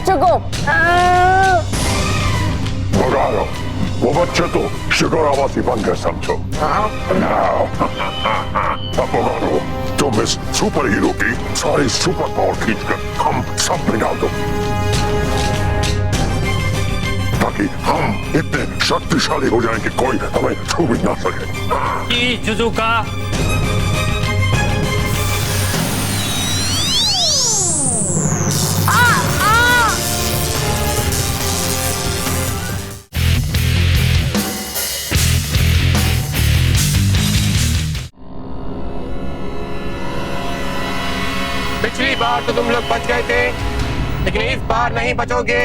बच्चों को। भगा लो वो बच्चे तो शिकारावासी बन गए समझो। अब भगा लो तुम इस सुपर हीरो की सारी सुपर पावर खींचकर हम सब में डाल दो ताकि हम इतने शक्तिशाली हो जाएं कि कोई हमें छू भी ना सके। जी जुजुका। पिछली बार तो तुम लोग बच गए थे, लेकिन इस बार नहीं बचोगे।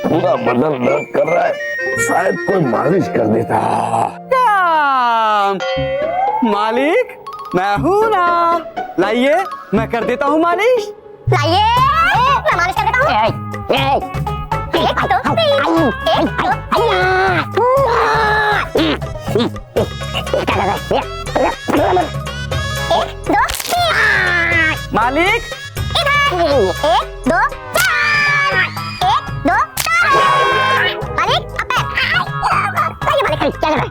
पूरा बदन दर्द कर रहा है, शायद कोई मालिश कर देता। मालिक मैं हूँ ना, लाइए मैं कर देता हूँ मालिश। लाइए मैं मालिश कर देता हूँ। मालिक इधर 1 2 3 1 2 3 मालिक अब पैर। मालिक क्या कर रहा है?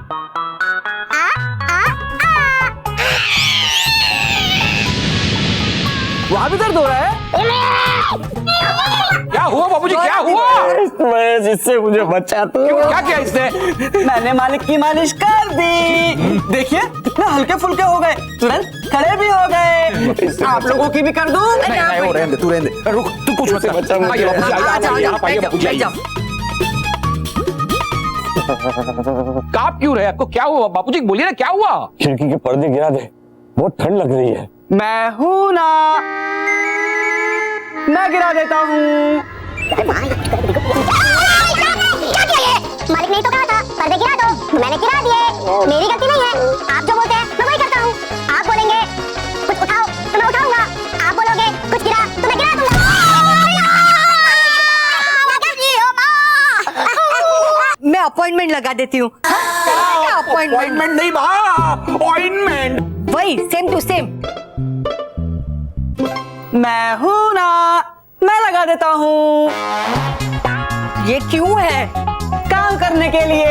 वहाँ भी दर्द हो रहा है? क्या हुआ बाबूजी, क्या हुआ? इससे मुझे बचा तो क्या किया इसने? मैंने मालिक की मालिश कर दी। देखिए कितने हल्के फुल्के हो गए, तुरंत खड़े भी हो गए। आप लोगों की भी कर दूं? नहीं, रहने दे, तू रहने दे। रुक, तू कुछ मत कर। आइए बाबूजी, आइए, आप आइए बाबूजी, आइए। कांप क्यों रहे? आपको क्या हुआ बाबूजी? बोलिए ना, क्या हुआ? खिड़की के पर्दे गिरा दे, बहुत ठंड लग रही है। मैं हूं ना, मैं गिरा देता हूँ। मालिक ने तो कहा था पर्दे गिरा दो, मैंने गिरा दिए। मेरी गलती नहीं है, आप जो बोलते हैं मैं वही करता हूँ। आप बोलेंगे कुछ उठाओ तो मैं उठाऊंगा, आप बोलोगे कुछ गिरा तो मैं गिरा दूंगा। मैं अपॉइंटमेंट लगा देती हूँ। अपॉइंटमेंट नहीं बा, अपॉइंटमेंट। वही सेम टू सेम। मैं हूं ना, मैं लगा देता हूँ। ये क्यों है? काम करने के लिए।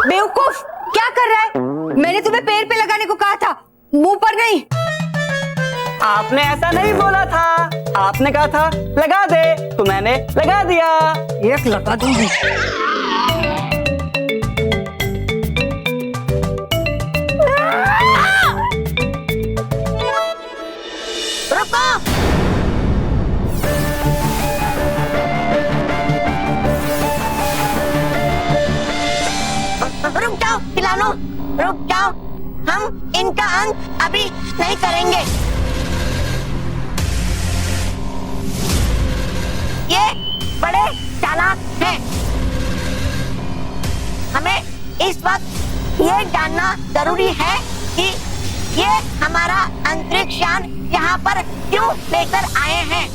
बेवकूफ, क्या कर रहा है? मैंने तुम्हें पैर पे लगाने को कहा था, मुंह पर नहीं। आपने ऐसा नहीं बोला था, आपने कहा था लगा दे, तो मैंने लगा दिया। एक लगा दूंगी। रुको, रुक जाओ खिलानो, रुक जाओ। हम इनका अंत अभी नहीं करेंगे। ये बड़े चालाक हैं। हमें इस वक्त ये जानना जरूरी है कि ये हमारा अंतरिक्ष यान यहाँ पर क्यों लेकर आए हैं।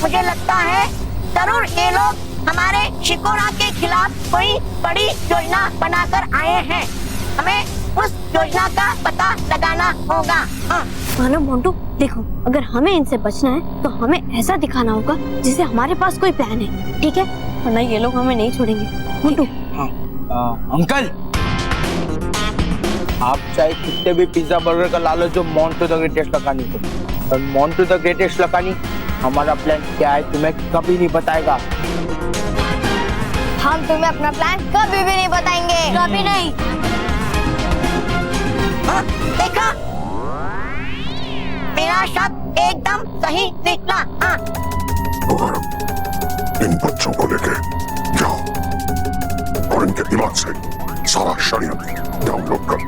मुझे लगता है जरूर ये लोग हमारे शिकोरा के खिलाफ कोई बड़ी योजना बनाकर आए हैं। हमें उस योजना का पता लगाना होगा। मानो मोंटू, देखो अगर हमें इनसे बचना है तो हमें ऐसा दिखाना होगा जिसे हमारे पास कोई प्लान है, ठीक है? वरना ये लोग हमें नहीं छोड़ेंगे। मोंटू। अंकल, आप चाहे कितने भी पिज्जा बर्गर का ला लो, जो मोंटू द ग्रेटेस्ट लकानी को, और मोंटू द ग्रेटेस्ट लकानी हमारा प्लान क्या है तुम्हें कभी नहीं बताएगा। हम तुम्हें अपना प्लान कभी भी नहीं बताएंगे, कभी नहीं। देखा, मेरा शक एकदम सही निकला। इन बच्चों को लेके जाओ और इनके दिमाग से सारा षड्यंत्र डाउनलोड कर,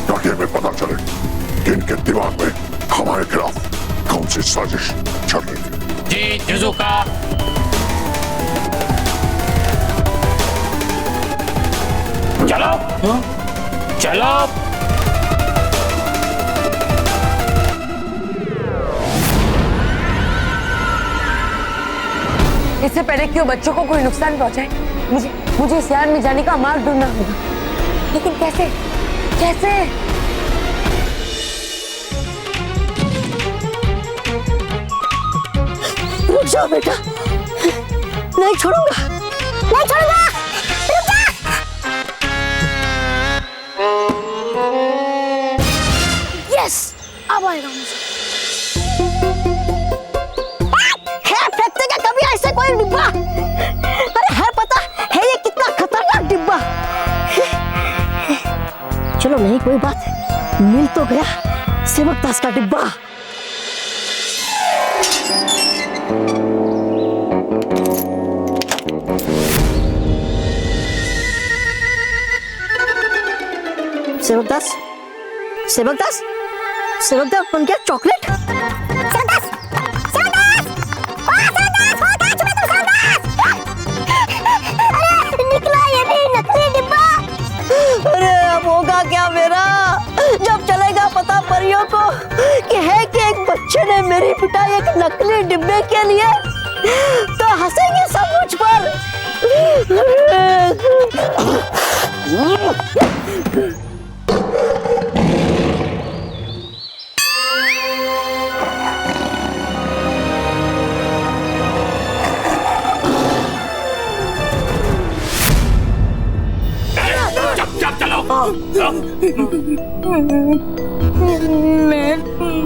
ताकि हमें पता चले कि इनके दिमाग में हमारे खिलाफ कौन सी साजिश चल रही है। जी जुजुका। चलो चलो। इससे पहले कि वो बच्चों को कोई नुकसान पहुंचाए, मुझे इस यार्ड में जाने का मार्ग ढूंढना होगा। लेकिन कैसे कैसे? रुक जाओ बेटा, नहीं छोड़ूंगा, नहीं छोड़ूंगा, रुक जा। यस, अब आएगा मुझे। है फेंकते क्या कभी ऐसे कोई डिब्बा? अरे है पता है ये कितना खतरनाक डिब्बा। चलो नहीं कोई बात, मिल तो गया सेवक दास का डिब्बा। सेवकदास, सेवकदास, सेवकदास बन गया चॉकलेट। सेवकदास, सेवकदास, सेवकदास, अरे निकला ये भी नकली डिब्बा। अरे अब होगा क्या मेरा, जब चलेगा पता परियों को कि है कि एक बच्चे ने मेरी पिटाई एक नकली डिब्बे के लिए, तो हंसेंगे सब मुझ पर।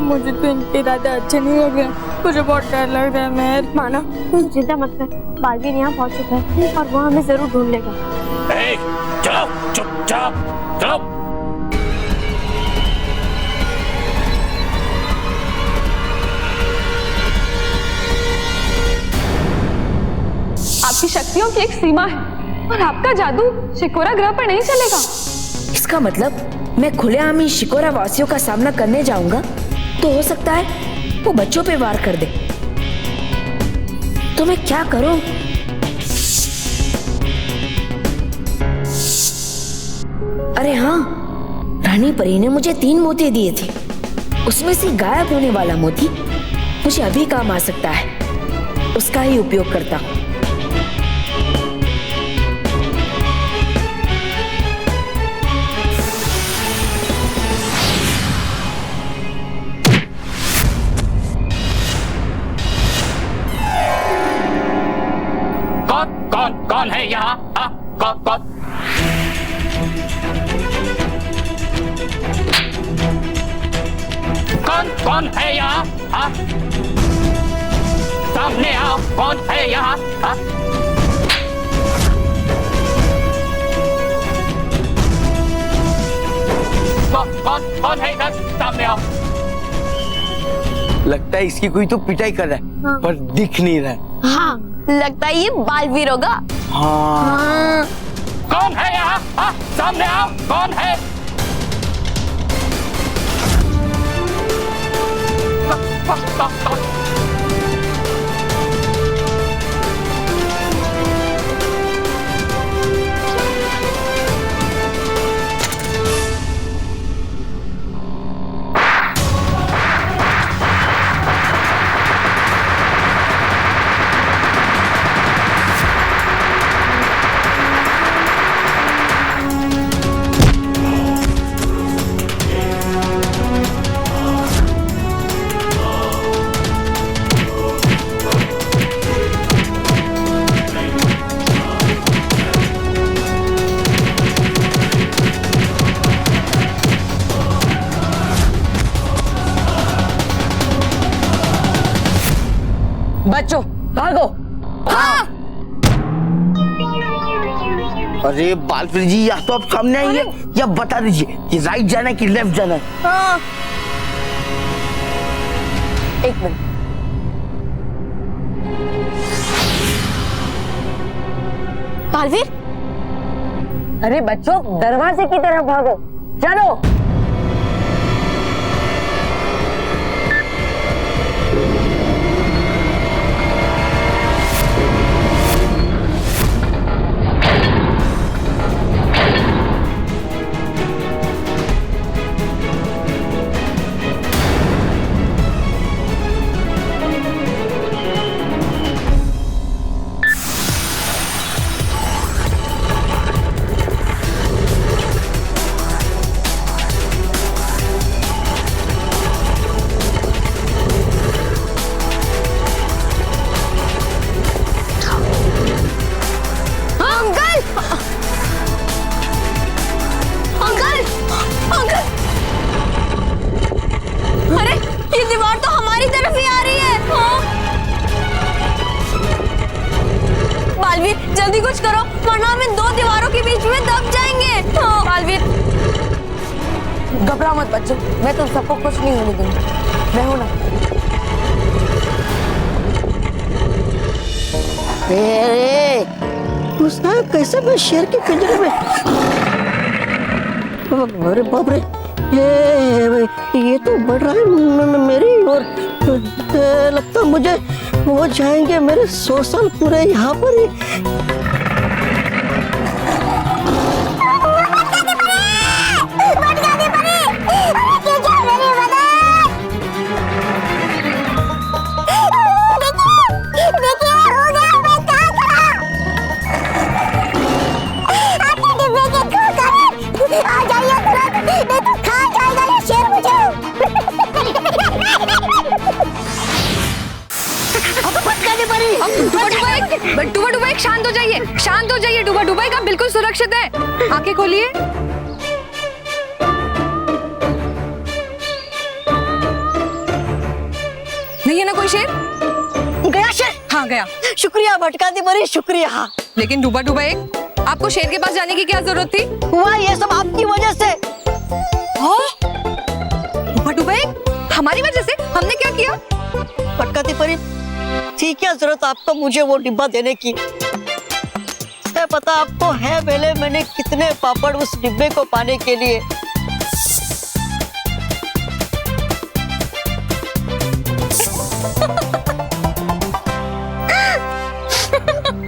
मुझे तो इनके इरादे अच्छे नहीं लग रहे, मुझे बहुत डर लग रहा है। मैं माना, चिंता मत कर, बालवीर यहाँ पहुँच चुका है और वो हमें जरूर ढूंढ लेगा। चलो चुपचाप चलो। आपकी शक्तियों की एक सीमा है और आपका जादू शिकोरा ग्रह पर नहीं चलेगा। इसका मतलब मैं खुलेआम ही शिकोरा वासियों का सामना करने जाऊंगा तो हो सकता है वो बच्चों पे वार कर दे। तो मैं क्या करूं? अरे हाँ, रानी परी ने मुझे 3 मोती दिए थे, उसमें से गायब होने वाला मोती मुझे अभी काम आ सकता है, उसका ही उपयोग करता हूं। कौन है यहाँ? कौन? कौन है यहाँ? सामने आओ, कौन है यहाँ? कौन है इधर? सामने आओ। लगता है इसकी कोई तो पिटाई कर रहा है, हाँ। पर दिख नहीं रहा है। हाँ, लगता है ये बालवीर होगा। हाँ। कौन है यहाँ? सामने आओ, कौन है? बच्चों भागो। हाँ। अरे बालवीर जी, या तो आप सामने आइए या बता दीजिए कि राइट जाना है कि लेफ्ट जाना है। हाँ। एक मिनट, बालवीर, अरे बच्चों दरवाजे की तरफ भागो, चलो। बालवीर जल्दी कुछ करो, वरना हम इन दो दीवारों के बीच में दब जाएंगे। बालवीर घबराओ मत बच्चों, मैं तुम सबको कुछ नहीं होने दूंगी, मैं हूं ना। घुसा कैसे मैं शेर के पिंजरे में? अरे बाप रे, ये तो बढ़ रहा है मेरी ओर। लगता मुझे हो जाएंगे मेरे शोषण पूरे यहाँ पर ही। डुबा डुबा एक शांत हो जाइए, शांत हो जाइए। डुबा डुबा एक आप बिल्कुल सुरक्षित है। आंखें खोलिए। नहीं है ना कोई शेर? गया शेर? हाँ गया। शुक्रिया भटकाती परी, शुक्रिया। लेकिन डुबा डुबा एक, आपको शेर के पास जाने की क्या जरूरत थी? हुआ ये सब आपकी वजह से। डुबा डुबा एक, हमारी वजह से? हमने क्या किया? भटकाती परी, थी क्या जरूरत आपको मुझे वो डिब्बा देने की? क्या पता आपको है पहले मैंने कितने पापड़ उस डिब्बे को पाने के लिए।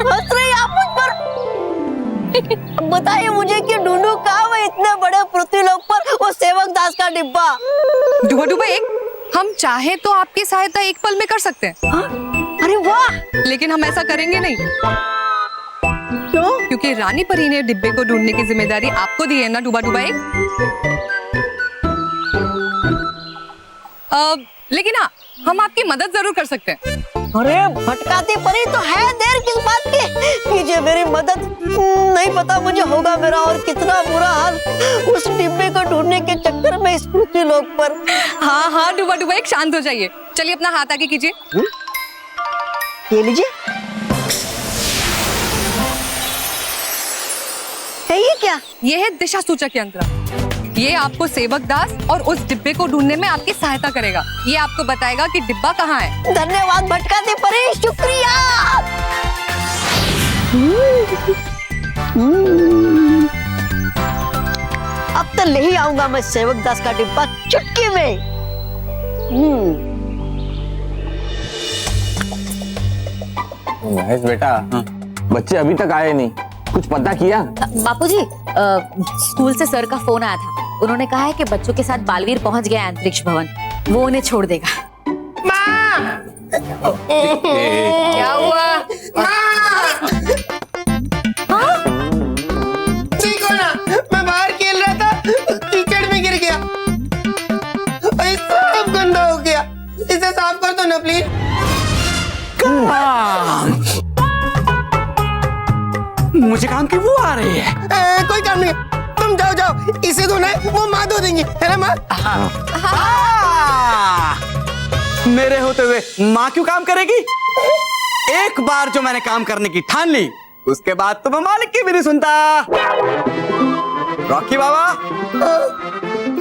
हंस रही आप मुझ पर। बताइए मुझे कि ढूंढूं कहाँ मैं इतने बड़े पृथ्वीलोक पर वो सेवक दास का डिब्बा। डुबा डुबा एक, हम चाहे तो आपकी सहायता एक पल में कर सकते हैं। हाँ? अरे वाह! लेकिन हम ऐसा करेंगे नहीं। क्यों? क्योंकि रानी परी ने डिब्बे को ढूंढने की जिम्मेदारी आपको दी है ना डुबा डुबा एक। लेकिन हाँ, हम आपकी मदद जरूर कर सकते हैं। अरे भटकाती परी तो है, देर किस बात की? कीजिए मेरी मदद। नहीं पता मुझे होगा मेरा और कितना बुरा हाल उस डिब्बे को ढूंढने के चक्कर में इस पृथ्वीलोक पर। हाँ हाँ डुबा डुबा एक, शांत हो जाइए। चलिए अपना हाथ आगे कीजिए। ये लीजिए। है ये क्या? ये है दिशा सूचक यंत्र। ये आपको सेवक दास और उस डिब्बे को ढूंढने में आपकी सहायता करेगा। ये आपको बताएगा कि डिब्बा कहाँ है। धन्यवाद भटकाती परी, शुक्रिया। अब तो ले ही आऊंगा मैं सेवक दास का डिब्बा चुटकी में। महेश बेटा, बच्चे अभी तक आए नहीं, कुछ पता किया? बापूजी, स्कूल से सर का फोन आया था। उन्होंने कहा है कि बच्चों के साथ बालवीर पहुंच गया अंतरिक्ष भवन, वो उन्हें छोड़ देगा। क्या हुआ? देखो ना, मैं बाहर खेल रहा था, कीचड़ में गिर गया। अरे सब गंदा हो गया, इसे साफ कर दो ना प्लीज। मुझे काम की वो आ रही है। कोई काम नहीं, तुम जाओ जाओ, इसे धोना है, वो माँ धो देंगी, है ना माँ? मेरे होते हुए माँ क्यों काम करेगी? एक बार जो मैंने काम करने की ठान ली, उसके बाद तो मैं मालिक की भी नहीं सुनता। रॉकी बाबा,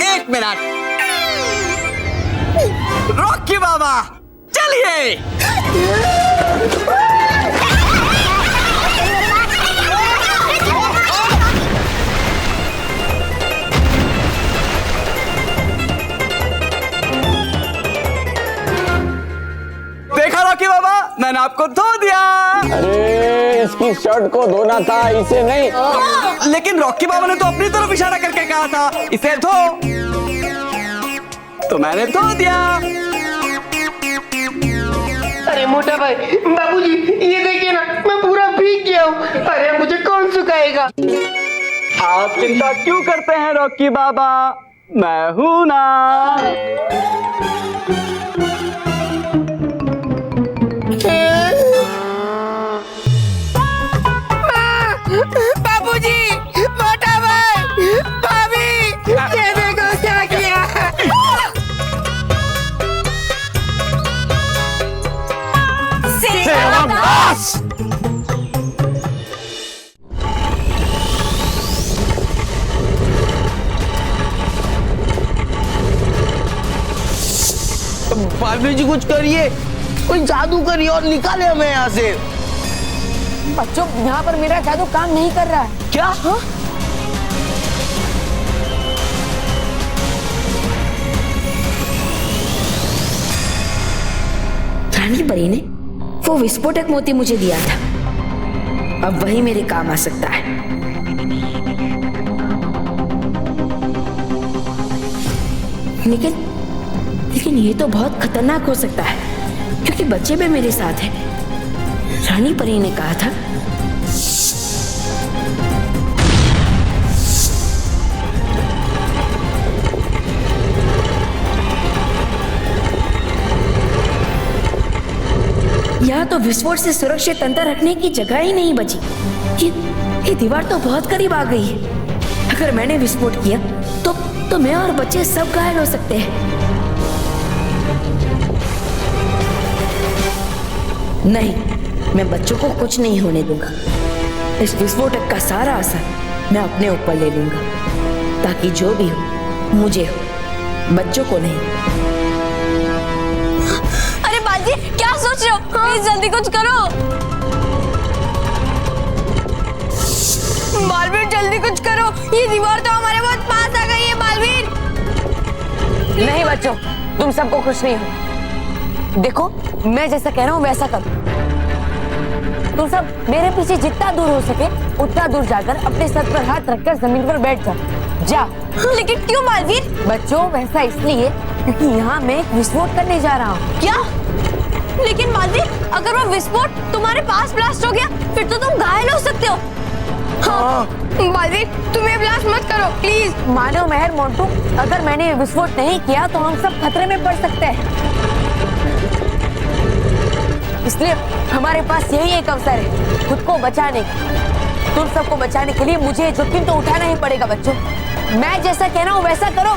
एक मिनट। रॉकी बाबा, चलिए। देखा रॉकी बाबा, मैंने आपको धो दिया। अरे इसकी शर्ट को धोना था, इसे नहीं। लेकिन रॉकी बाबा ने तो अपनी तरफ इशारा करके कहा था इसे धो, तो मैंने धो दिया। अरे मोटा भाई, बाबूजी ये देखिए ना, मैं पूरा भीग गया हूँ। अरे मुझे कौन सुखाएगा? आप चिंता क्यों करते हैं रॉकी बाबा, मैं हूं ना। बाबूजी, मोटा भाई, भाभी, ये देखो क्या किया। भाभी जी कुछ करिए, कोई जादू करिए और निकाले हमें यहाँ से। बच्चों यहाँ पर मेरा जादू काम नहीं कर रहा है। क्या? हाँ? रानी परी ने वो विस्फोटक मोती मुझे दिया था, अब वही मेरे काम आ सकता है। लेकिन ये तो बहुत खतरनाक हो सकता है, क्योंकि बच्चे भी मेरे साथ हैं। रानी परी ने कहा था यहाँ तो विस्फोट से सुरक्षित तंत्र रखने की जगह ही नहीं बची। ये दीवार तो बहुत करीब आ गई है। अगर मैंने विस्फोट किया तो मैं और बच्चे सब घायल हो सकते हैं। नहीं, मैं बच्चों को कुछ नहीं होने दूंगा। इस विस्फोटक का सारा असर मैं अपने ऊपर ले लूंगा, ताकि जो भी हो मुझे हो, बच्चों को नहीं। अरे बाजी, क्या सोच रहे हो? प्लीज जल्दी कुछ करो। बालवीर जल्दी कुछ करो, ये दीवार तो हमारे बहुत पास आ गई है। बालवीर नहीं बच्चों, तुम सबको कुछ नहीं हो। देखो, मैं जैसा कह रहा हूँ वैसा करो। तुम सब मेरे पीछे जितना दूर हो सके उतना दूर जाकर अपने सर पर हाथ रखकर जमीन पर बैठ जाओ। जा। लेकिन क्यों बालवीर? बच्चों वैसा इसलिए क्योंकि यहाँ मैं एक विस्फोट करने जा रहा हूँ। क्या? लेकिन बालवीर, अगर वो विस्फोट तुम्हारे पास ब्लास्ट हो गया फिर तो तुम घायल हो सकते हो। हाँ। बालवीर, तुम ये ब्लास्ट मत करो प्लीज। मानो मेहर मोंटू, अगर मैंने ये विस्फोट नहीं किया तो हम सब खतरे में पड़ सकते हैं। इसलिए हमारे पास यही एक अवसर है खुद को बचाने का। तुम सबको बचाने के लिए मुझे जोखिम तो उठाना ही पड़ेगा बच्चों। मैं जैसा कह रहा हूँ वैसा करो।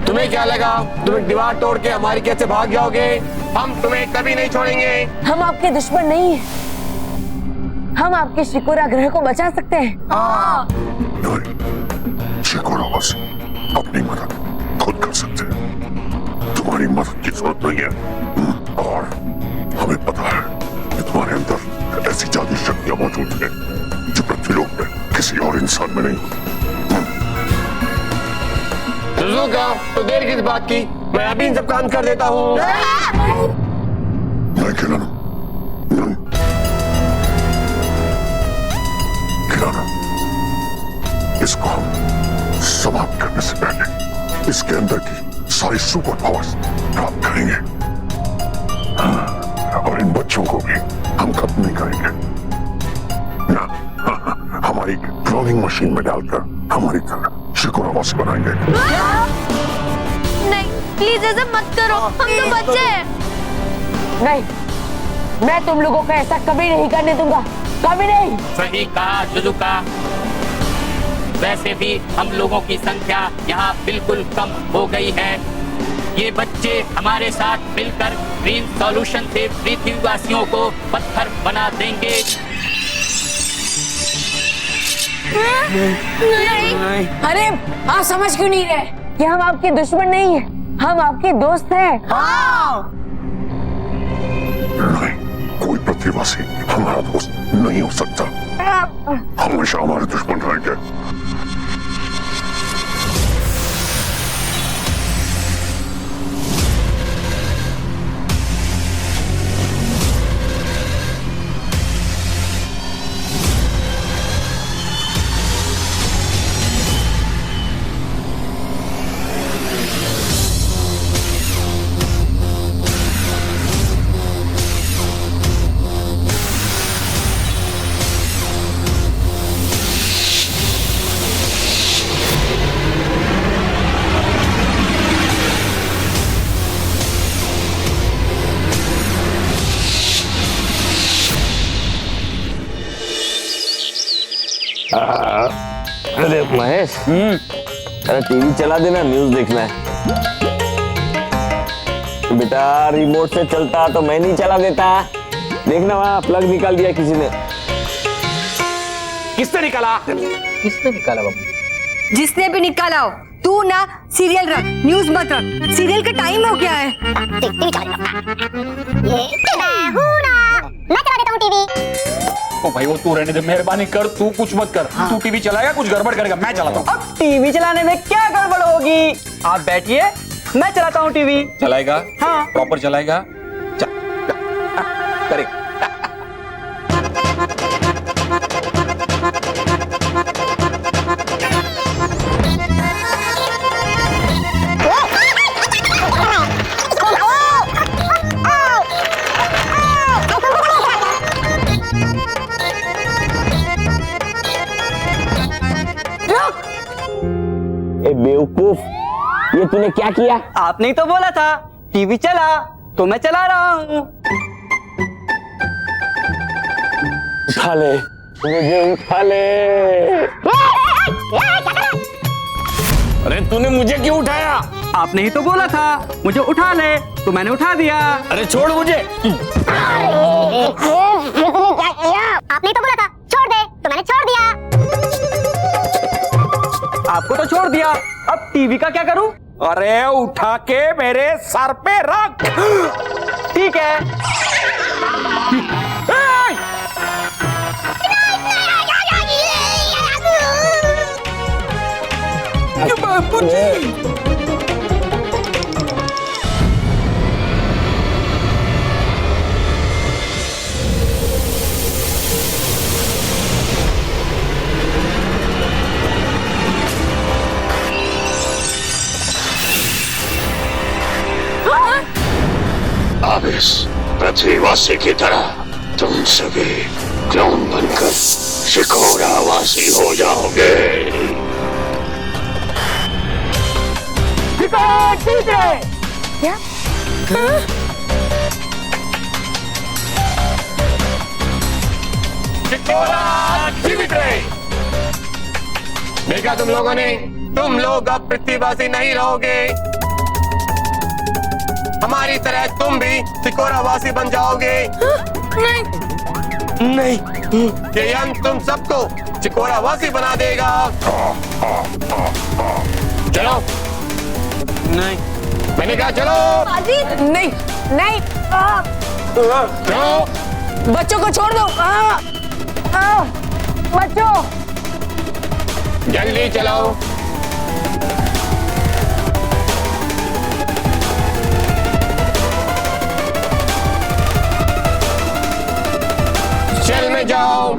तुम्हें क्या लगा तुम एक दीवार तोड़ के हमारी कैसे भाग जाओगे? हम तुम्हें कभी नहीं छोड़ेंगे। हम आपके दुश्मन नहीं हैं। हम आपके शिकोरा ग्रह को बचा सकते हैं। नहीं, शिकोरा बस अपनी मदद खुद कर सकते हैं। तुम्हारी मदद की जरूरत नहीं है। और हमें पता है कि तुम्हारे अंदर ऐसी जादू शक्तियां मौजूद हैं जो पृथ्वीलोक में किसी और इंसान में नहीं होती। सुजुका, तो देर किस बात की? मैं अभी इन सब काम कर देता हूँ। नहीं खिलाना, खिलाना। इसको हम समाप्त करने से पहले इसके अंदर की सारी सुपर पावर्स प्राप्त करेंगे। और इन बच्चों को भी हम खत्म नहीं करेंगे ना। हमारी क्लोनिंग मशीन में डालकर हमारी तरह शिकोरावासी बनाएंगे। नहीं, प्लीज ऐसा मत करो, हम तो बच्चे हैं। नहीं, मैं तुम लोगों को ऐसा कभी नहीं करने दूंगा, कभी नहीं। सही कहा सुजुका। वैसे भी हम लोगों की संख्या यहाँ बिल्कुल कम हो गई है। ये बच्चे हमारे साथ मिलकर ग्रीन सॉल्यूशन से पृथ्वीवासियों को पत्थर बना देंगे। नहीं। अरे आप समझ क्यों नहीं रहे कि हम आपके दुश्मन नहीं हैं, हम आपके दोस्त हैं। नहीं, कोई पृथ्वीवासी हमारा दोस्त नहीं हो सकता। हमेशा हमारे दुश्मन रहेंगे। अरे महेश, अरे टीवी चला देना, न्यूज देखना है। बेटा रिमोट से चलता तो मैं नहीं चला देता। देखना वहाँ प्लग निकाल दिया किसी ने। किसने निकाला? किसने निकाला बाबू? जिसने भी निकाला हो, तू ना सीरियल रख, न्यूज मत रख। सीरियल का टाइम हो गया है। टीवी चला मैं हूं ना, मैं चला देता हूँ टीवी। ओ भाई वो तू रहने दे, मेहरबानी कर, तू कुछ मत कर। तू टीवी चलाएगा, कुछ गड़बड़ करेगा, मैं चलाता हूँ। अब टीवी चलाने में क्या गड़बड़ होगी? आप बैठिए, मैं चलाता हूँ टीवी। चलाएगा? हाँ। प्रॉपर चलाएगा? करे। ए बेवकूफ, ये तूने क्या किया? आपने ही तो बोला था टीवी चला, तो मैं चला रहा हूँ। उठा ले मुझे, उठा ले। अरे तूने मुझे क्यों उठाया? आपने ही तो बोला था मुझे उठा ले, तो मैंने उठा दिया। अरे छोड़ मुझे। आपने तो बोला था छोड़ दे, तो मैंने छोड़ दिया। आपको तो छोड़ दिया, अब टीवी का क्या करूं? अरे उठा के मेरे सर पे रख। ठीक है। अब इस पृथ्वीवासी की तरह तुम सभी क्लोन बनकर शिकोरावासी हो जाओगे। क्या? देखा तुम लोगों ने, तुम लोग अब पृथ्वीवासी नहीं रहोगे। हमारी तरह तुम भी सिकोरावासी बन जाओगे। नहीं, ये यंत्र तुम सबको सिकोरावासी बना देगा। चलो। नहीं, मैंने कहा चलो। नहीं नहीं, चलो। बच्चों को छोड़ दो। बच्चों, जल्दी चलो। सेल में जाओ।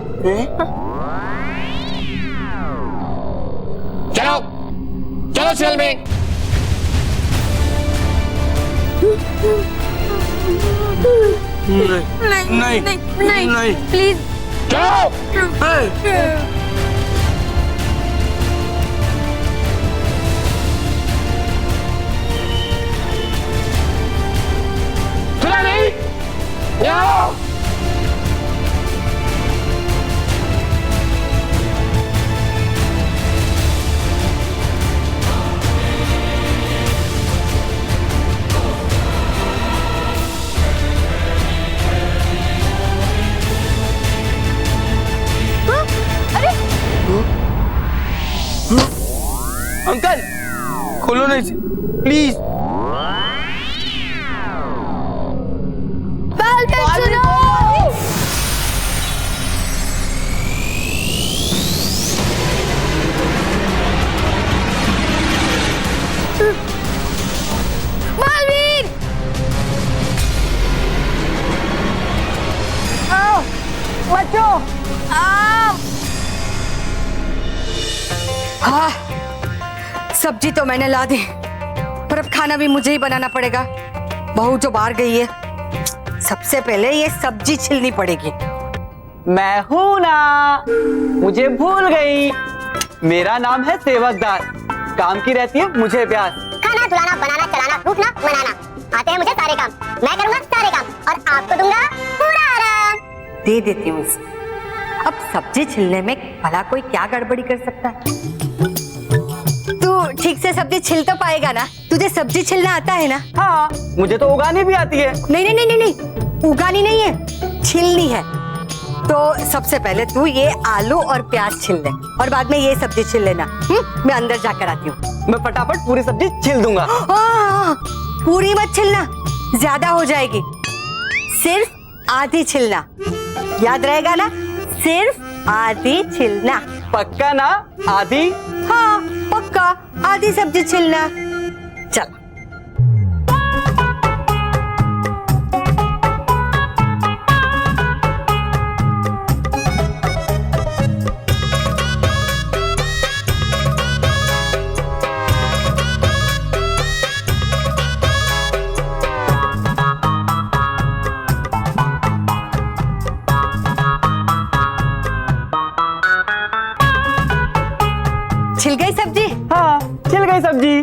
चलो चलो सेल में। नहीं नहीं नहीं, प्लीज चलो। सुना नहीं? जाओ। अंकल खोलो नहीं, प्लीज। बालवीर, आओ बच्चों, आओ। हाँ, सब्जी तो मैंने ला दी, पर अब खाना भी मुझे ही बनाना पड़ेगा। बहू जो बाहर गई है, सबसे पहले ये सब्जी छिलनी पड़ेगी। मैं हूं ना, मुझे भूल गई। मेरा नाम है सेवकदार, काम की रहती है मुझे प्यास। खाना, धुलाना, बनाना, चलाना, रूठना, मनाना, आते हैं मुझे सारे काम। मैं करूंगा सारे काम और आपको दूंगा पूरा आराम। दे देती हूँ उसे। अब सब्जी छिलने में भला कोई क्या गड़बड़ी कर सकता है? तू ठीक से सब्जी छिल तो पाएगा ना? तुझे सब्जी छिलना आता है ना? हाँ, मुझे तो उगानी भी आती है। नहीं नहीं नहीं नहीं नहीं, उगानी नहीं है, छिलनी है। तो सबसे पहले तू ये आलू और प्याज छिल ले और बाद में ये सब्जी छिल लेना। मैं अंदर जाकर आती हूँ। मैं फटाफट पूरी सब्जी छिल दूंगा। पूरी मत छिलना, ज्यादा हो जाएगी। सिर्फ आधी छिलना, याद रहेगा ना? सिर्फ आधी छिलना। पक्का ना? आधी? हाँ पक्का, आधी सब्जी छिलना। चल। छिल गई सब्जी? हाँ, छिल गई सब्जी।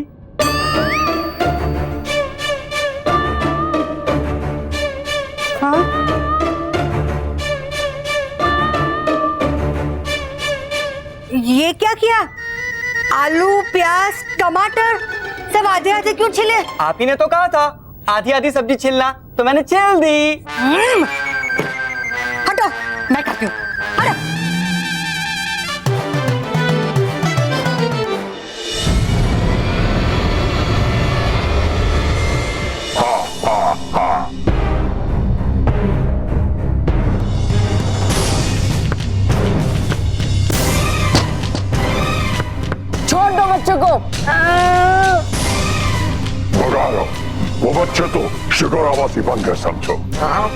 हाँ? ये क्या किया? आलू, प्याज, टमाटर सब आधे आधे क्यों छिले? आप ही ने तो कहा था आधी आधी सब्जी छिलना, तो मैंने छिल दी। हटो, मैं खाती हूँ। हटो। छोड़ दो बच्चों को। भगा लो, वो बच्चे तो शिकारावासी बन गए समझो। अब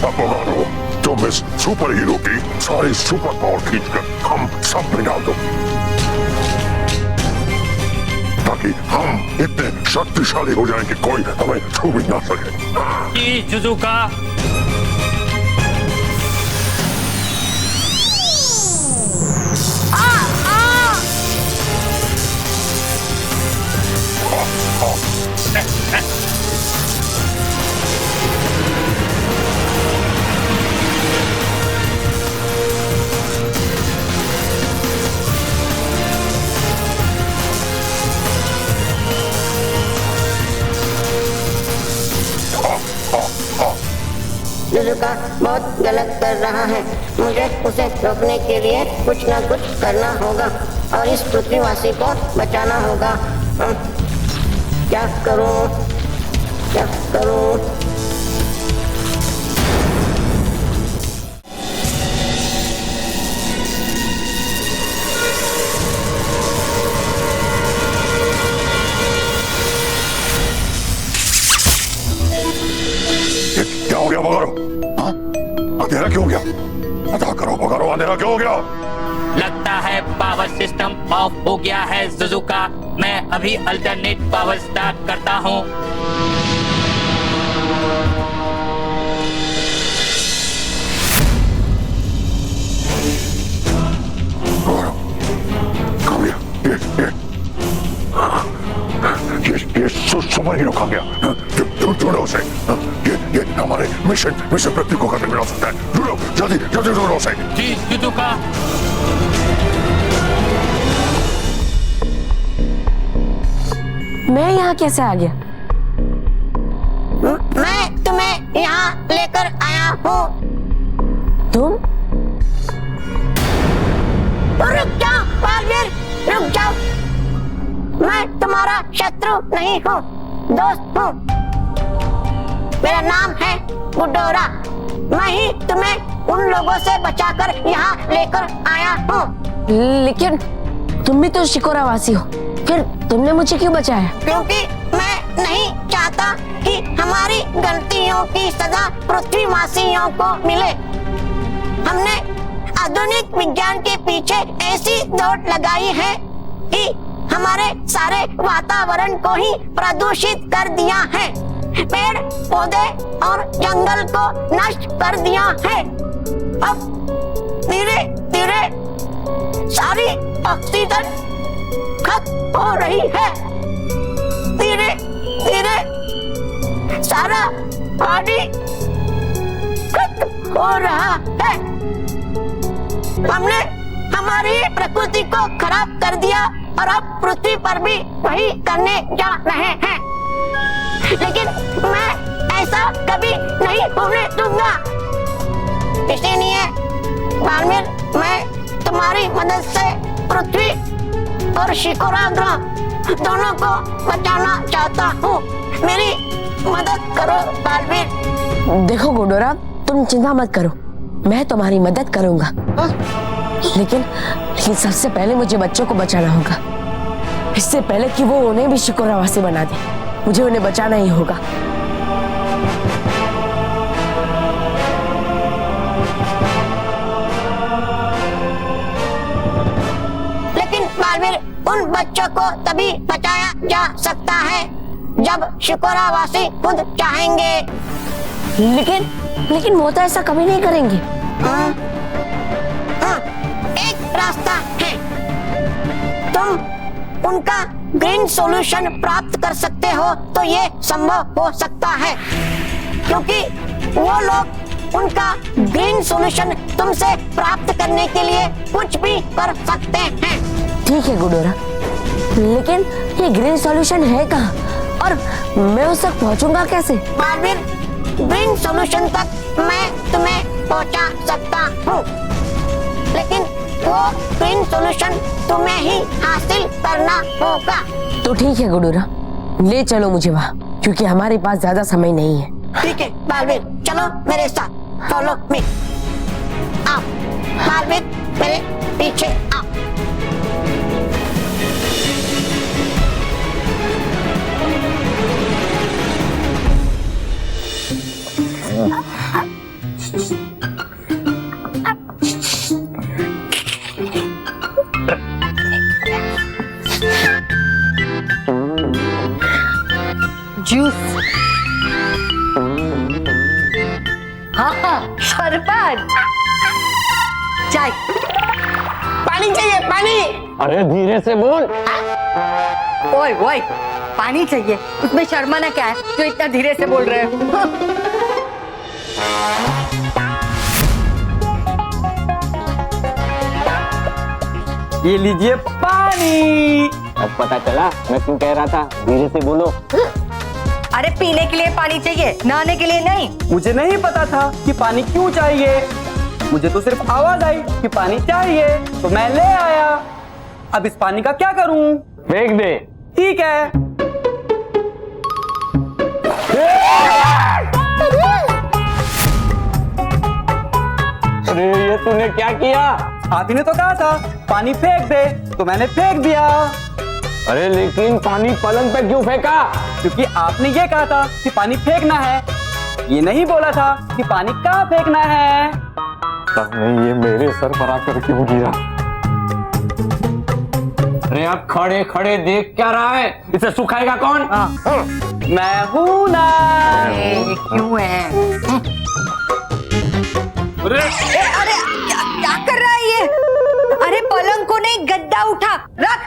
भगा लो, तुम इस सुपर हीरो की सारी सुपर पावर खींचकर हम सब में डाल दो, ताकि हम इतने शक्तिशाली हो जाएं कि कोई हमें छू भी ना सके। जी जुजुका। जुजुका बहुत गलत कर रहा है, मुझे उसे रोकने के लिए कुछ न कुछ करना होगा और इस पृथ्वीवासी को बचाना होगा। क्या करूं? क्या करूं? क्या हो गया भगारो? हाँ? अंधेरा क्यों हो गया? पता करो भगारो, अंधेरा क्यों हो गया? लगता है पावर सिस्टम ऑफ हो गया है जुजुका। मैं अभी अल्टरनेट पावर स्टार्ट करता हूँ। ये सुपर हीरो खा गया। ढूंढो उसे। ये हमारे मिशन पृथ्वी को खतरे में ला सकता है। ढूंढो, जल्दी जल्दी ढूंढो उसे। जी जुजुका। मैं यहाँ कैसे आ गया? मैं तुम्हें यहाँ लेकर आया हूँ। तुम? रुक जाओ बालवीर, रुक जाओ। मैं तुम्हारा शत्रु नहीं हूँ, दोस्त हूँ। मेरा नाम है गुडोरा। मैं ही तुम्हें उन लोगों से बचाकर यहाँ लेकर आया हूँ। लेकिन तुम भी तो शिकोरावासी हो, फिर तुमने मुझे क्यों बचाया? क्योंकि मैं नहीं चाहता कि हमारी गलतियों की सजा पृथ्वीवासियों को मिले। हमने आधुनिक विज्ञान के पीछे ऐसी दौड़ लगाई है कि हमारे सारे वातावरण को ही प्रदूषित कर दिया है, पेड़ पौधे और जंगल को नष्ट कर दिया है। अब धीरे धीरे सारी ऑक्सीजन खत्म हो रही है। धीरे धीरे सारा पानी खत्म हो रहा है। हमने हमारी प्रकृति को खराब कर दिया और अब पृथ्वी पर भी वही करने जा रहे हैं। लेकिन मैं ऐसा कभी नहीं होने दूंगा। इसीलिए बालवीर, मैं तुम्हारी मदद से पृथ्वी और शिकोरा ग्रह दोनों को बचाना चाहता हूँ। मेरी मदद करो बालवीर। देखो गुडोरा, तुम चिंता मत करो, मैं तुम्हारी मदद करूंगा। लेकिन सबसे पहले मुझे बच्चों को बचाना होगा, इससे पहले कि वो उन्हें भी शिकोरावासी बना दे। मुझे उन्हें बचाना ही होगा। लेकिन बालवीर, उन बच्चों को तभी बचाया जा सकता है जब शिकोरावासी खुद चाहेंगे। लेकिन वो तो ऐसा कभी नहीं करेंगे। हाँ, एक रास्ता है। तुम उनका ग्रीन सॉल्यूशन प्राप्त कर सकते हो तो ये संभव हो सकता है, क्योंकि वो लोग उनका ग्रीन सॉल्यूशन तुमसे प्राप्त करने के लिए कुछ भी कर सकते हैं। ठीक है गुडोरा, लेकिन ये ग्रीन सॉल्यूशन है कहाँ और मैं उस तक पहुँचूंगा कैसे? बालवीर, ग्रीन सॉल्यूशन तक मैं तुम्हें पहुंचा सकता हूँ, लेकिन वो ग्रीन सॉल्यूशन तुम्हें ही हासिल करना होगा। तो ठीक है गुडोरा, ले चलो मुझे वहाँ, क्योंकि हमारे पास ज्यादा समय नहीं है। ठीक है बालवीर, चलो मेरे साथ, फॉलो मी। आओ बालवीर, मेरे पीछे आओ। जूस। हाँ, शरबत। चाय। पानी चाहिए, पानी। अरे धीरे से बोल। ओए ओए, पानी चाहिए, उसमें शर्माना क्या है जो इतना धीरे से बोल रहे हो? ये लीजिए पानी। अब पता चला मैं क्यों कह रहा था धीरे से बोलो। अरे पीने के लिए पानी चाहिए, नहाने के लिए नहीं। मुझे नहीं पता था कि पानी क्यों चाहिए, मुझे तो सिर्फ आवाज आई कि पानी चाहिए तो मैं ले आया। अब इस पानी का क्या करूं? फेंक दे। ठीक है। अरे ये तूने क्या किया? आप ही ने तो कहा था पानी फेंक दे, तो मैंने फेंक दिया। अरे लेकिन पानी पलंग पे क्यों फेंका? क्योंकि आपने ये कहा था कि पानी फेंकना है, ये नहीं बोला था कि पानी कहाँ फेंकना है। नहीं, ये मेरे सर पर आकर क्यों गिरा? अरे आप खड़े खड़े देख क्या रहा है? इसे सुखाएगा कौन? मैं हूं ना। क्यों है? अरे क्या कर रहा है ये? अरे पलंग को नहीं, गद्दा उठा रख।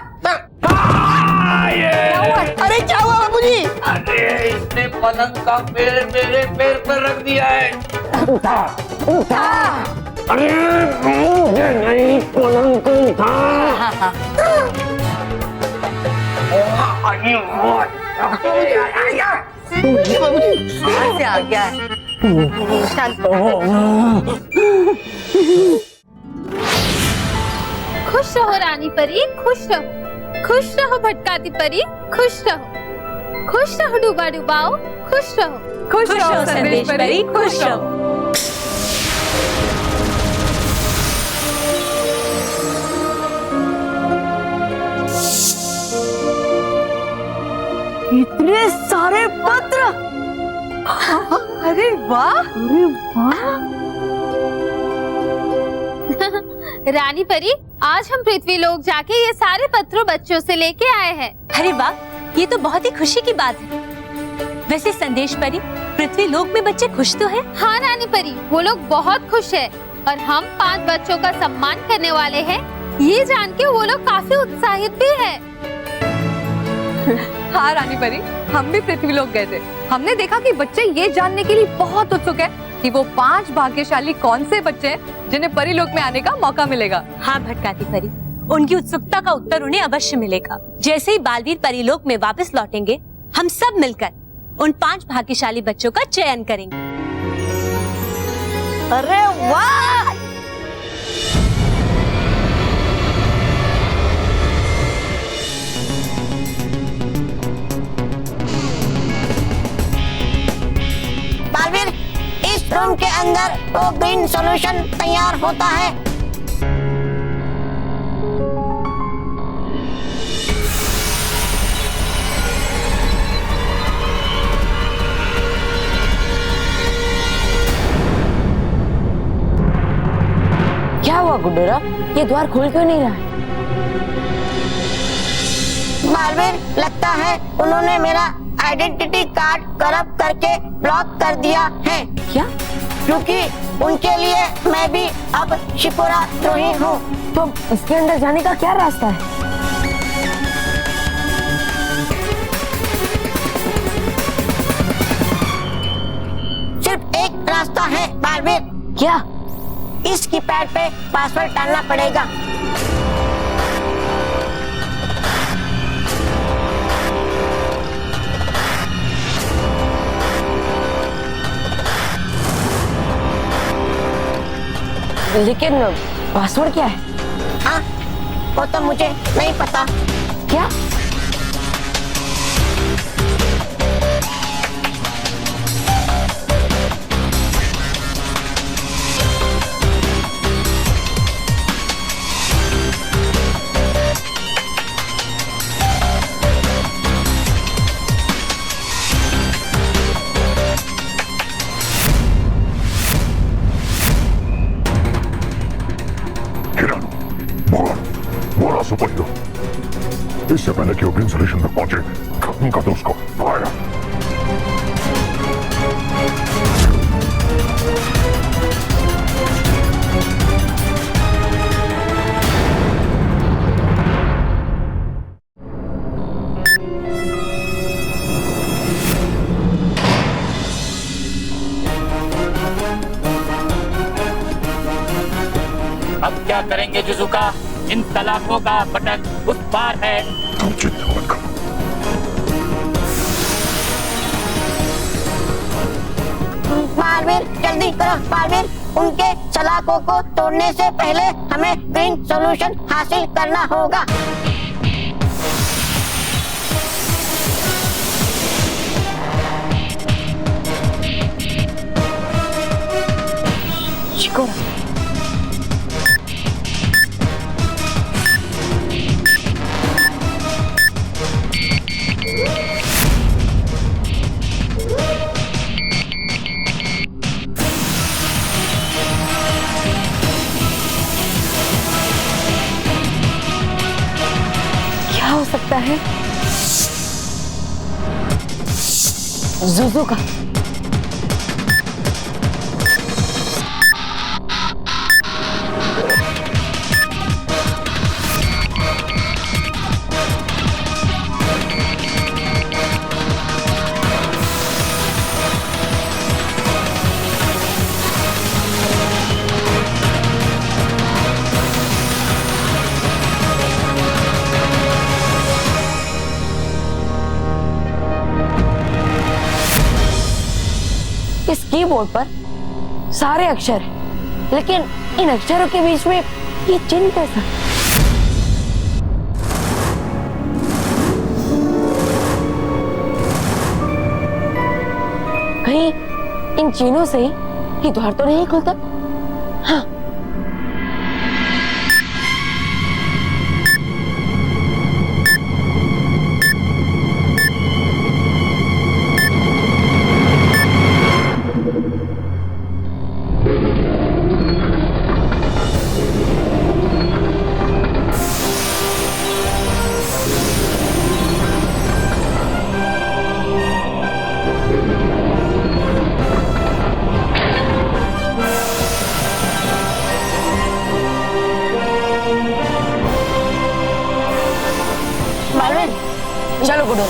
अरे क्या हुआ बाबूजी? अरे इसने पलंग का पैर मेरे पैर पर रख दिया है। उठा उठा। अरे मुझे नहीं, पलंग को उठा। कहाँ से आ गया है? खुश रहो रानी परी, खुश रहो, खुश रहो भटकाती परी, खुश रहो, खुश रहो डूबा डुबाओ, खुश रहो, खुश रहो संदेश परी, खुश रहो। इतने सारे पत्र। अरे वाह, अरे वाह। रानी परी, आज हम पृथ्वी लोक जाके ये सारे पत्रों बच्चों से लेके आए हैं। अरे वाह, ये तो बहुत ही खुशी की बात है। वैसे संदेश परी, पृथ्वी लोक में बच्चे खुश तो हैं? हाँ रानी परी, वो लोग बहुत खुश हैं और हम 5 बच्चों का सम्मान करने वाले हैं। ये जान के वो लोग काफी उत्साहित भी हैं। हाँ रानी परी, हम भी पृथ्वी लोक गए थे। हमने देखा कि बच्चे ये जानने के लिए बहुत उत्सुक हैं कि वो 5 भाग्यशाली कौन से बच्चे हैं जिन्हें परीलोक में आने का मौका मिलेगा। हाँ भटकाती परी, उनकी उत्सुकता का उत्तर उन्हें अवश्य मिलेगा। जैसे ही बालवीर परीलोक में वापस लौटेंगे, हम सब मिलकर उन 5 भाग्यशाली बच्चों का चयन करेंगे। अरे वाह! बालवीर, इस रूम के अंदर तो ग्रीन सॉल्यूशन तैयार होता है। क्या हुआ गुड्डोरा, ये द्वार खुल क्यों नहीं रहा है? बालवीर, लगता है उन्होंने मेरा आइडेंटिटी कार्ड करप्ट करके ब्लॉक कर दिया है। क्या? क्योंकि उनके लिए मैं भी अब शिपुरा द्रोही हूँ। तो इसके अंदर जाने का क्या रास्ता है? सिर्फ एक रास्ता है बालवीर। क्या? इस कीपैड पे पासवर्ड डालना पड़ेगा। लेकिन पासवर्ड क्या है? हाँ, वो तो मुझे नहीं पता। क्या? इससे पहले कि वो ग्रीन सॉल्यूशन में पहुंचे, खत्म कर दो उसको। फायर! अब क्या करेंगे जुजुका? इन सलाखों का बटन उस पार है। तुम चिंता मत करो। बालवीर, जल्दी करो बालवीर, उनके सलाखों को तोड़ने से पहले हमें ग्रीन सॉल्यूशन हासिल करना होगा। शिकोरा, हो सकता है? जुजुका। इस कीबोर्ड पर सारे अक्षर हैं, लेकिन इन अक्षरों के बीच में ये चिन्ह कैसा? कहीं इन चिन्हों से ये द्वार तो नहीं खुलता? हाँ, चलो गुड्डू।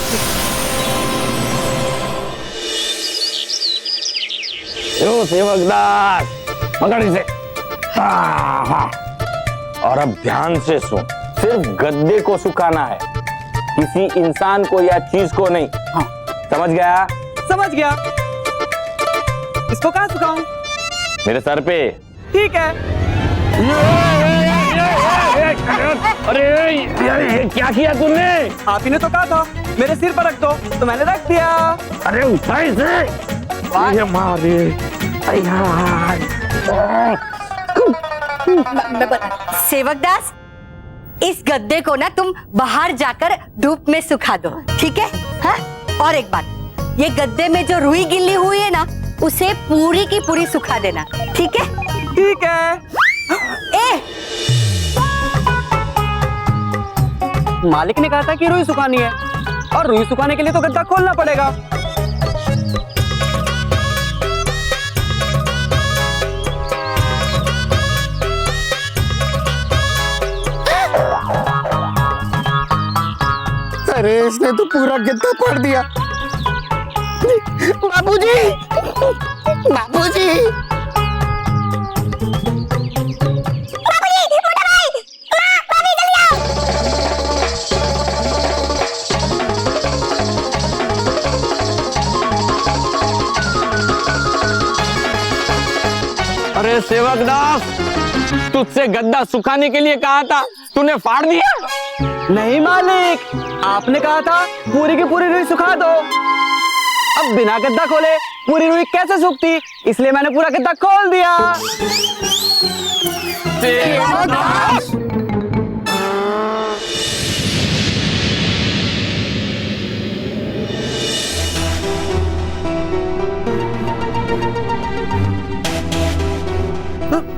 लो सेवकदास, पकड़ इसे। हाँ। और अब ध्यान से सुन, सिर्फ गद्दे को सुखाना है, किसी इंसान को या चीज को नहीं। हाँ। समझ गया? समझ गया। इसको कहाँ सुखाऊं? मेरे सर पे। ठीक है। अरे ये क्या किया तूने? आप ही ने तो कहा था मेरे सिर पर रख दो, तो मैंने रख दिया। अरे उठा इसे। ये मारे। सेवकदास, इस गद्दे को ना तुम बाहर जाकर धूप में सुखा दो, ठीक है? हाँ? और एक बात, ये गद्दे में जो रुई गिल्ली हुई है ना, उसे पूरी की पूरी सुखा देना, ठीक है? ठीक है। मालिक ने कहा था कि रुई सुखानी है, और रुई सुखाने के लिए तो गद्दा खोलना पड़ेगा। अरे इसने तो पूरा गद्दा फाड़ दिया। बाबूजी, बाबूजी, अरे सेवकदास, तुझसे गद्दा सुखाने के लिए कहा था, तूने फाड़ दिया? नहीं मालिक, आपने कहा था पूरी की पूरी रुई सुखा दो। अब बिना गद्दा खोले पूरी रुई कैसे सूखती, इसलिए मैंने पूरा गद्दा खोल दिया। सेवकदास!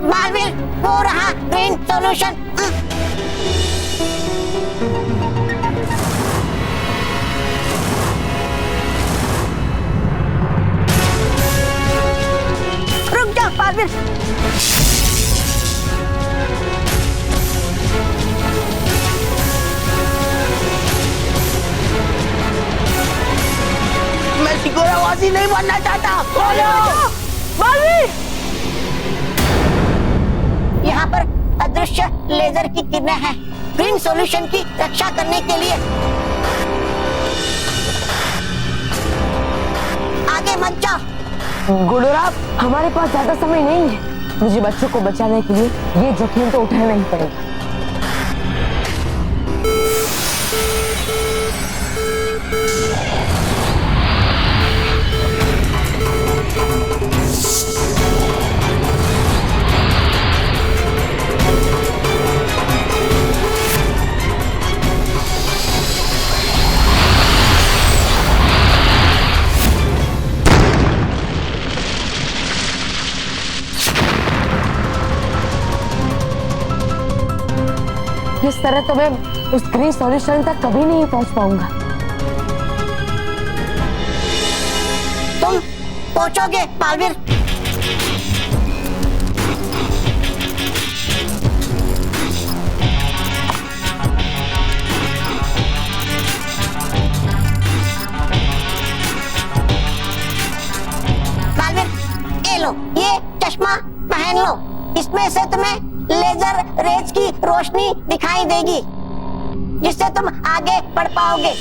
बालवीर, वो रहा ग्रीन सॉल्यूशन। रुक जा बालवीर। मैं सिकोरावासी नहीं बनना चाहता। बालवीर, यहाँ पर अदृश्य लेजर की किरणें हैं, ग्रीन सॉल्यूशन की रक्षा करने के लिए। आगे मत जाओ। गुडोराव, हमारे पास ज्यादा समय नहीं है, मुझे बच्चों को बचाने के लिए ये जोखिम तो उठाना ही पड़ेगा। इस तरह तो मैं उस ग्रीन सॉल्यूशन तक कभी नहीं पहुंच पाऊंगा। तुम पहुंचोगे बालवीर। बालवीर, ये लो, ये चश्मा पहन लो, इसमें से तुम्हें लेजर रेज की रोशनी दिखाई देगी, जिससे तुम आगे बढ़ पाओगे।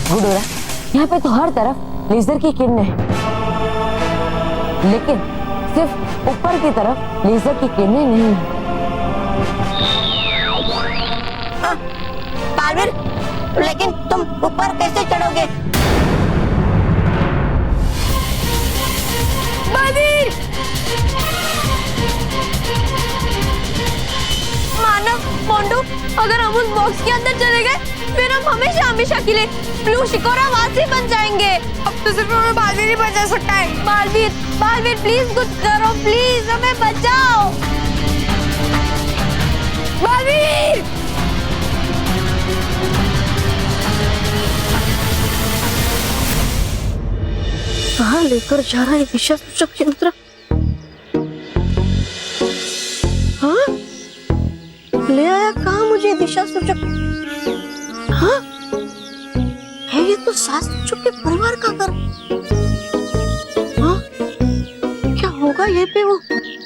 गुडोरा, यहाँ पे तो हर तरफ लेजर की किरणें हैं, लेकिन सिर्फ ऊपर की तरफ लेजर की किरणें नहीं है। बालवीर, लेकिन तुम ऊपर कैसे चढ़ोगे? बालवीर! मानव, मोंटू, अगर हम उस बॉक्स के अंदर चले गए, फिर हम हमेशा हमेशा के लिए ब्लू शिकोरावासी बन जाएंगे। अब तो सिर्फ हमें बालवीर ही बचा सकता है। बालवीर, बालवीर प्लीज कुछ करो, प्लीज हमें बचाओ। बालवीर! कहाँ लेकर जा रहा है विषय सूचक यंत्र? दिशा सूचक। हाँ, है ये तो सास ससुर के परिवार का घर। हाँ, क्या होगा ये पे वो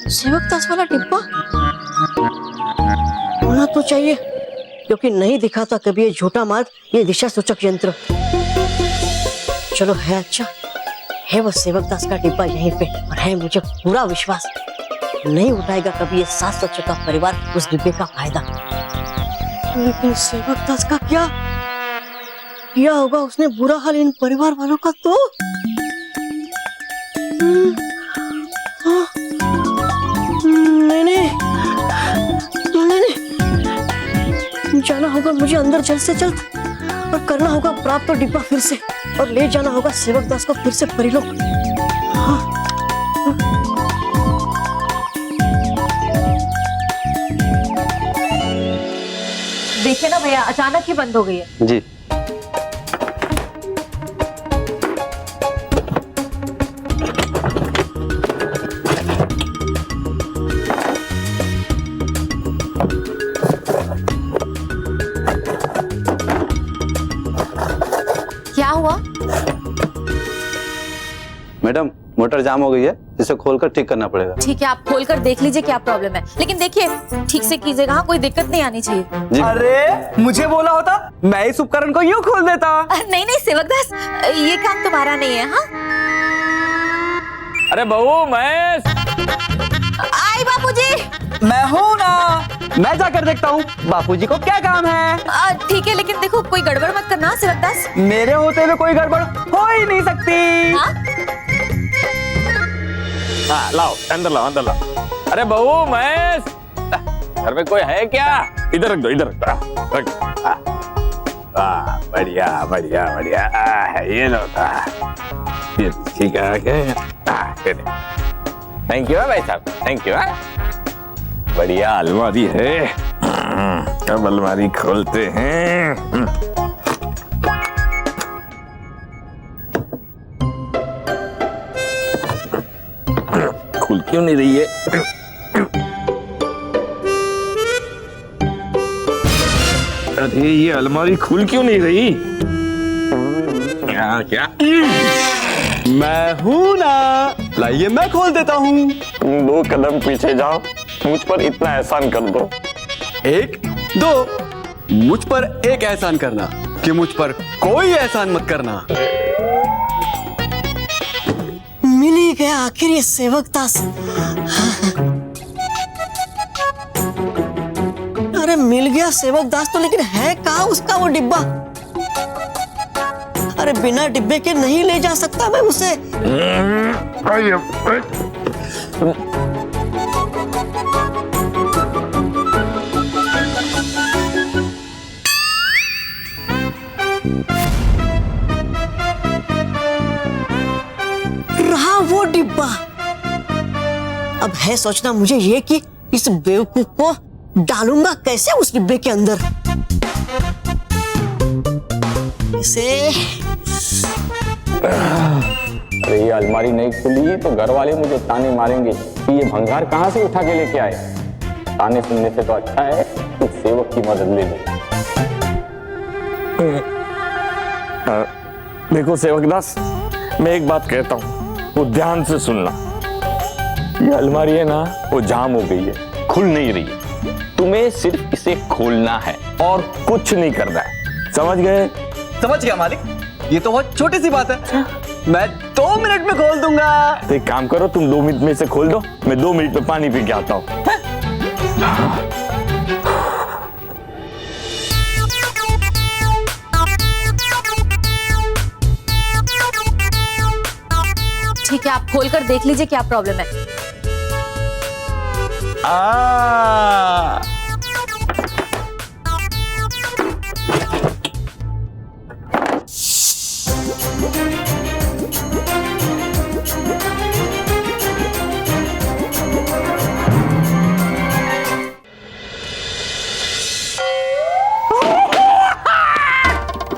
सेवक दास वाला डिब्बा? होना तो चाहिए, क्योंकि नहीं दिखा था कभी ये झूठा मार्ग, ये दिशा सूचक यंत्र। चलो है अच्छा, है वो सेवक दास का डिब्बा यहीं पे, और है मुझे पूरा विश्वास नहीं उठाएगा कभी ये सास ससुर का परिवार उस डिब्बे का फायदा। लेकिन सेवक दास का क्या होगा उसने बुरा हाल इन परिवार वालों का तो? नहीं, जाना होगा मुझे अंदर जल्द से जल्द, और करना होगा प्राप्त डिब्बा फिर से, और ले जाना होगा सेवक दास को फिर से परिलोक। देखिए ना भैया, अचानक ही बंद हो गई है। जी क्या हुआ? मैडम, मोटर जाम हो गई है, इसे खोलकर ठीक करना पड़ेगा। ठीक है, आप खोलकर देख लीजिए क्या प्रॉब्लम है, लेकिन देखिए ठीक से कीजिएगा, हाँ, कोई दिक्कत नहीं आनी चाहिए। अरे मुझे बोला होता, मैं इस उपकरण को यूं खोल देता। नहीं नहीं सेवकदास, ये काम तुम्हारा नहीं है। हाँ, अरे बहू मैं आई बापूजी। मैं हूँ ना, मैं जाकर देखता हूँ बापूजी को क्या काम है। ठीक है, लेकिन देखो कोई गड़बड़ मत करना सेवकदास। मेरे होते हुए कोई गड़बड़ हो ही नहीं सकती। हाँ, लाओ अंदर लाओ, अंदर लाओ। अरे बहू मैं घर में कोई है क्या? इधर रख दो, इधर रख दो, रख दो। बढ़िया बढ़िया बढ़िया, ये लो, ये ठीक है। थैंक यू भाई साहब, थैंक यू। बढ़िया अलमारी है, अब अलमारी खोलते हैं। खुल क्यों नहीं रही है? अरे ये अलमारी खुल क्यों नहीं रही? क्या? मैं हूँ ना, लाइए मैं खोल देता हूँ। तुम 2 कदम पीछे जाओ, मुझ पर इतना एहसान कर दो। 1 2, मुझ पर एक एहसान करना कि मुझ पर कोई एहसान मत करना। मिल ही गया आखिर ये सेवक दास। अरे मिल गया सेवक दास तो, लेकिन है कहाँ उसका वो डिब्बा? अरे बिना डिब्बे के नहीं ले जा सकता मैं उसे। रहा वो डिब्बा। अब है सोचना मुझे ये कि इस बेवकूफ को डालूंगा कैसे उस डिब्बे के अंदर। इसे अरे ये अलमारी नहीं खुली तो घर वाले मुझे ताने मारेंगे कि ये भंगार कहाँ से उठा के लेके आए। ताने सुनने से तो अच्छा है कि सेवक की मदद ले ले। देखो सेवकदास, मैं एक बात कहता हूँ, वो ध्यान से सुनना। ये अलमारी है ना, वो जाम हो गई है, खुल नहीं रही है। तुम्हें सिर्फ इसे खोलना है और कुछ नहीं करना है, समझ गए? समझ गया मालिक, ये तो बहुत छोटी सी बात है, मैं 2 मिनट में खोल दूंगा। तो एक काम करो, तुम 2 मिनट में से खोल दो, मैं 2 मिनट में पानी पी के आता हूँ। ठीक है, आप खोलकर देख लीजिए क्या प्रॉब्लम है।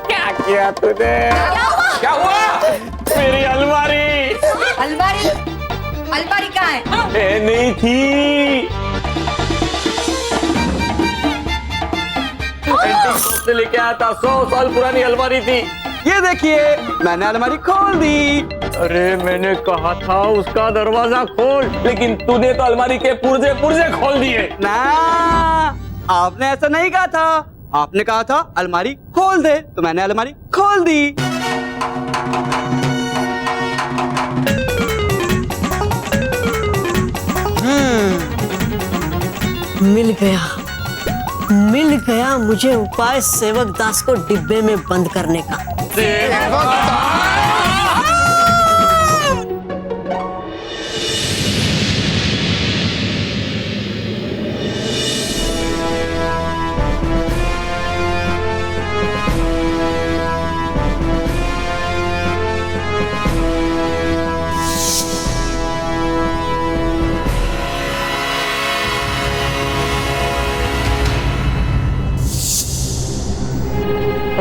क्या किया तूने? क्या हुआ? मेरी अलमारी अलमारी कहाँ है? नहीं थी। से लेके आया था, 100 साल पुरानी अलमारी थी। ये देखिए मैंने अलमारी खोल दी। अरे मैंने कहा था उसका दरवाजा खोल, लेकिन तूने तो अलमारी के पुर्जे पुर्जे खोल दिए ना। आपने ऐसा नहीं कहा था, आपने कहा था अलमारी खोल दे, तो मैंने अलमारी खोल दी। मिल गया मुझे उपाय सेवक दास को डिब्बे में बंद करने का।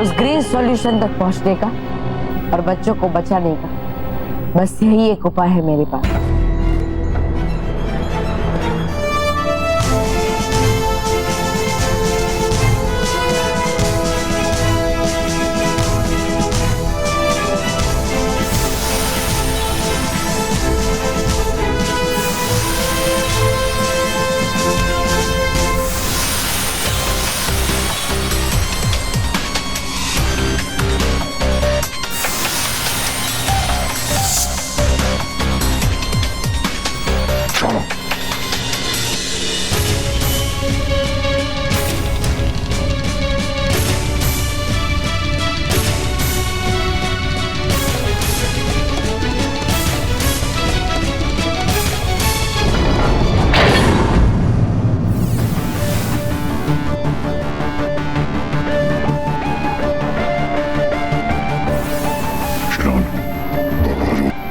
उस ग्रीन सॉल्यूशन तक पहुंचने का और बच्चों को बचाने का बस यही एक उपाय है मेरे पास।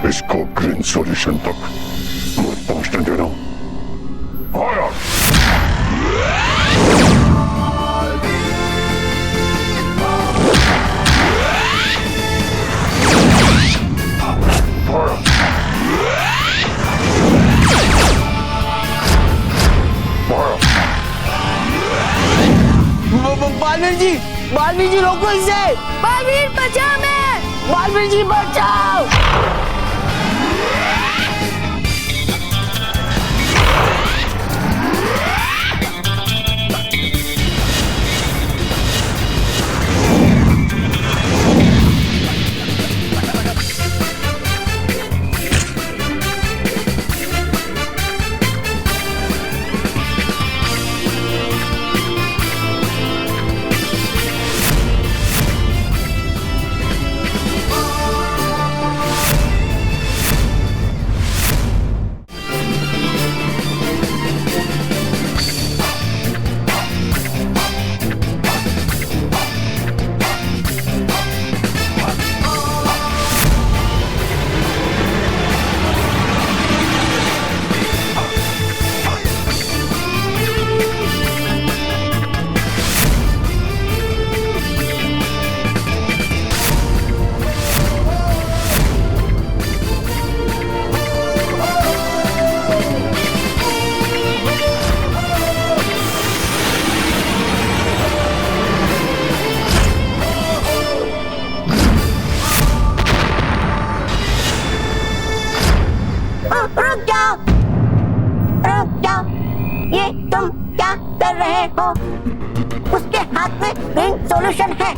इसको ग्रीन सॉल्यूशन तक मत पहुंचने देना। फायर! बालवीर जी रोको इसे। बालवीर बचाओ मैं। बालवीर जी बचाओ। ये तुम क्या कर रहे हो? उसके हाथ में ग्रीन सॉल्यूशन है।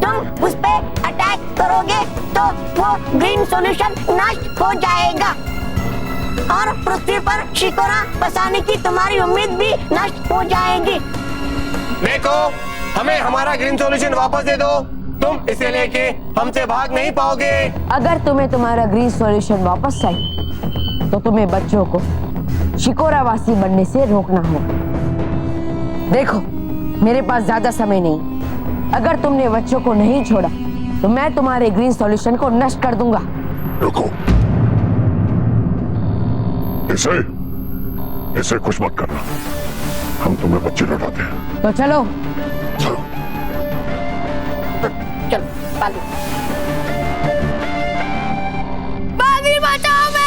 तुम उस पे अटैक करोगे तो वो ग्रीन सॉल्यूशन नष्ट हो जाएगा और पृथ्वी पर शिकोरा बसाने की तुम्हारी उम्मीद भी नष्ट हो जाएगी। देखो, हमें हमारा ग्रीन सॉल्यूशन वापस दे दो। तुम इसे लेके हमसे भाग नहीं पाओगे। अगर तुम्हें तुम्हारा ग्रीन सॉल्यूशन वापस चाहिए तो तुम्हें बच्चों को शिकोरावासी बनने से रोकना होगा। देखो, मेरे पास ज्यादा समय नहीं। अगर तुमने बच्चों को नहीं छोड़ा तो मैं तुम्हारे ग्रीन सॉल्यूशन को नष्ट कर दूंगा। रुको, इसे कुछ मत करना। हम तुम्हें बच्चे लौटाते हैं। तो चलो चलो। चलो बालवीर। बालवीर बचाओ मैं।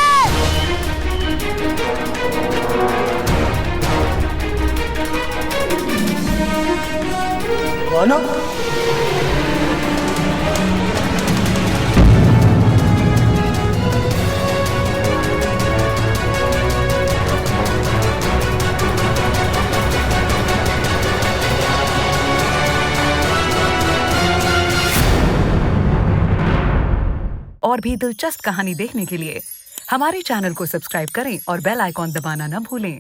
और भी दिलचस्प कहानी देखने के लिए हमारे चैनल को सब्सक्राइब करें और बेल आइकॉन दबाना न भूलें।